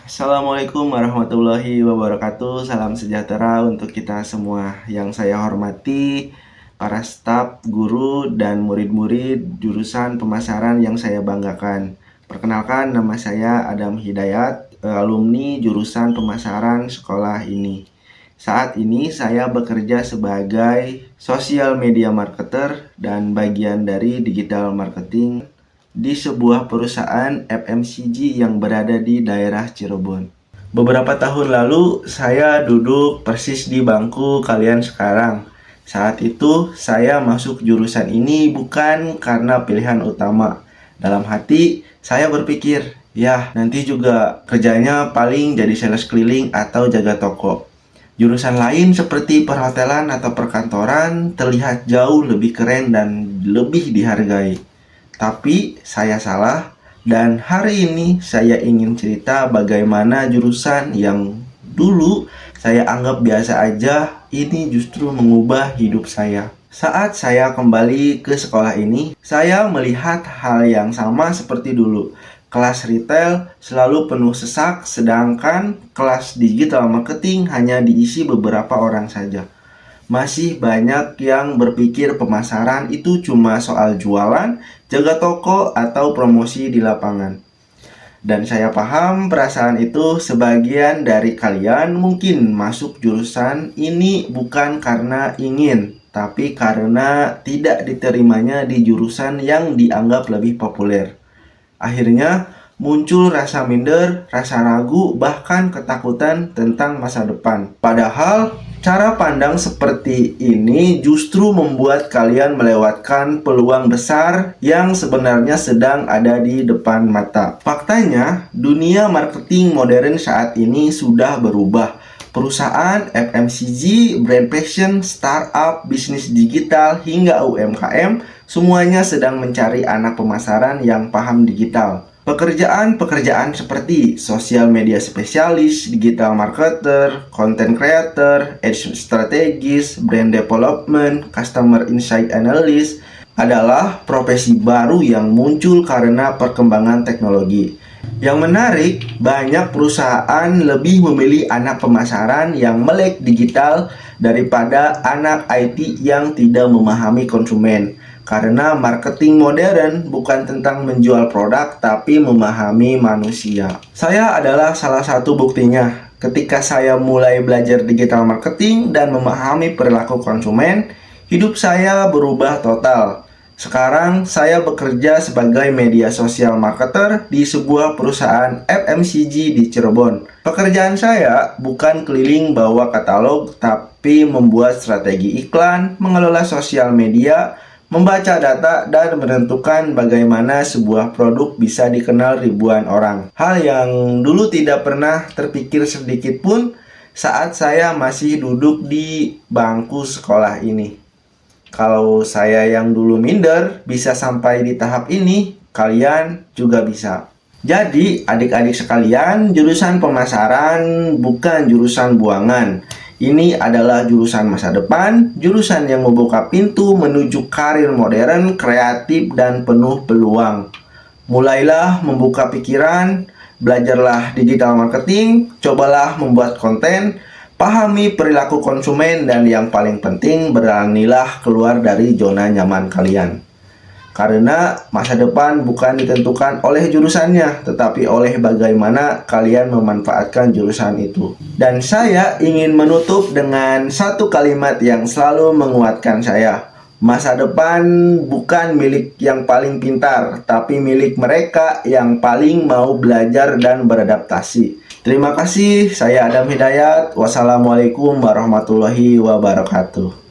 Assalamualaikum warahmatullahi wabarakatuh. Salam sejahtera untuk kita semua. Yang saya hormati para staf, guru, dan murid-murid jurusan pemasaran yang saya banggakan. Perkenalkan, nama saya Adam Hidayat, alumni jurusan pemasaran sekolah ini. Saat ini saya bekerja sebagai social media marketer dan bagian dari digital marketing di sebuah perusahaan FMCG yang berada di daerah Cirebon. Beberapa tahun lalu, saya duduk persis di bangku kalian sekarang. Saat itu, saya masuk jurusan ini bukan karena pilihan utama. Dalam hati, saya berpikir, ya nanti juga kerjanya paling jadi sales keliling atau jaga toko. Jurusan lain seperti perhotelan atau perkantoran terlihat jauh lebih keren dan lebih dihargai. Tapi saya salah, dan hari ini saya ingin cerita bagaimana jurusan yang dulu saya anggap biasa aja ini justru mengubah hidup saya. Saat saya kembali ke sekolah ini, saya melihat hal yang sama seperti dulu. Kelas retail selalu penuh sesak, sedangkan kelas digital marketing hanya diisi beberapa orang saja. Masih banyak yang berpikir pemasaran itu cuma soal jualan, jaga toko, atau promosi di lapangan. Dan saya paham perasaan itu. Sebagian dari kalian mungkin masuk jurusan ini bukan karena ingin, tapi karena tidak diterimanya di jurusan yang dianggap lebih populer. Akhirnya muncul rasa minder, rasa ragu, bahkan ketakutan tentang masa depan. Padahal cara pandang seperti ini justru membuat kalian melewatkan peluang besar yang sebenarnya sedang ada di depan mata. Faktanya, dunia marketing modern saat ini sudah berubah. Perusahaan FMCG, brand fashion, startup, bisnis digital, hingga UMKM semuanya sedang mencari anak pemasaran yang paham digital. Pekerjaan-pekerjaan seperti social media spesialis, digital marketer, content creator, ads strategis, brand development, customer insight analyst adalah profesi baru yang muncul karena perkembangan teknologi. Yang menarik, banyak perusahaan lebih memilih anak pemasaran yang melek digital daripada anak IT yang tidak memahami konsumen. Karena marketing modern bukan tentang menjual produk, tapi memahami manusia. Saya adalah salah satu buktinya. Ketika saya mulai belajar digital marketing dan memahami perilaku konsumen, hidup saya berubah total. Sekarang saya bekerja sebagai media sosial marketer di sebuah perusahaan FMCG di Cirebon. Pekerjaan saya bukan keliling bawa katalog, tapi membuat strategi iklan, mengelola sosial media, membaca data, dan menentukan bagaimana sebuah produk bisa dikenal ribuan orang. Hal yang dulu tidak pernah terpikir sedikit pun saat saya masih duduk di bangku sekolah ini. Kalau saya yang dulu minder bisa sampai di tahap ini, kalian juga bisa. Jadi, adik-adik sekalian, jurusan pemasaran bukan jurusan buangan. Ini adalah jurusan masa depan, jurusan yang membuka pintu menuju karir modern, kreatif, dan penuh peluang. Mulailah membuka pikiran, belajarlah digital marketing, cobalah membuat konten, pahami perilaku konsumen, dan yang paling penting, beranilah keluar dari zona nyaman kalian. Karena masa depan bukan ditentukan oleh jurusannya, tetapi oleh bagaimana kalian memanfaatkan jurusan itu. Dan saya ingin menutup dengan satu kalimat yang selalu menguatkan saya. Masa depan bukan milik yang paling pintar, tapi milik mereka yang paling mau belajar dan beradaptasi. Terima kasih, saya Adam Hidayat. Wassalamualaikum warahmatullahi wabarakatuh.